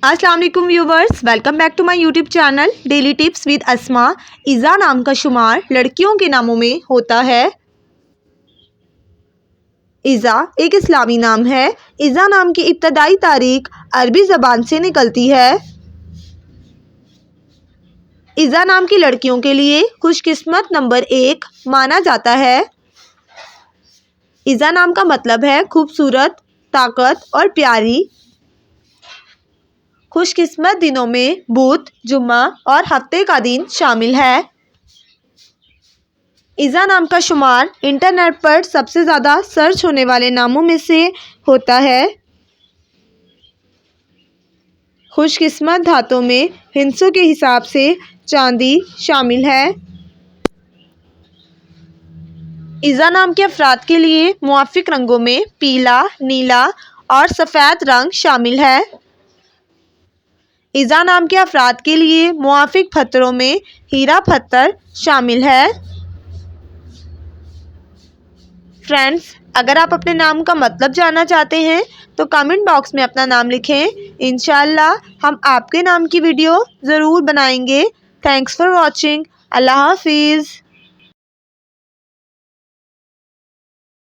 अस्सलाम वालेकुम viewers, welcome back to my YouTube channel daily tips with Asma. इज़ा नाम का शुमार लड़कियों के नामों में होता है। इज़ा एक इस्लामी नाम है। इज़ा नाम की इब्तदाई तारीख अरबी ज़बान से निकलती है। इज़ा नाम की लड़कियों के लिए खुशकिस्मत नंबर 1 माना जाता है। इज़ा नाम का मतलब है खूबसूरत, ताकत और प्यारी। खुशकिस्मत दिनों में बुध, जुम्मा और हफ्ते का दिन शामिल है। इज़ा नाम का शुमार इंटरनेट पर सबसे ज़्यादा सर्च होने वाले नामों में से होता है। खुशकिस्मत धातों में हिंसों के हिसाब से चांदी शामिल है। इज़ा नाम के अफराद के लिए मुआफिक रंगों में पीला, नीला और सफ़ेद रंग शामिल है। इज़ा नाम के अफराद के लिए मुआफिक पत्थरों में हीरा पत्थर शामिल है। फ्रेंड्स, अगर आप अपने नाम का मतलब जानना चाहते हैं तो कमेंट बॉक्स में अपना नाम लिखें। इंशाल्लाह हम आपके नाम की वीडियो ज़रूर बनाएंगे। Thanks for watching. अल्लाह हाफिज़।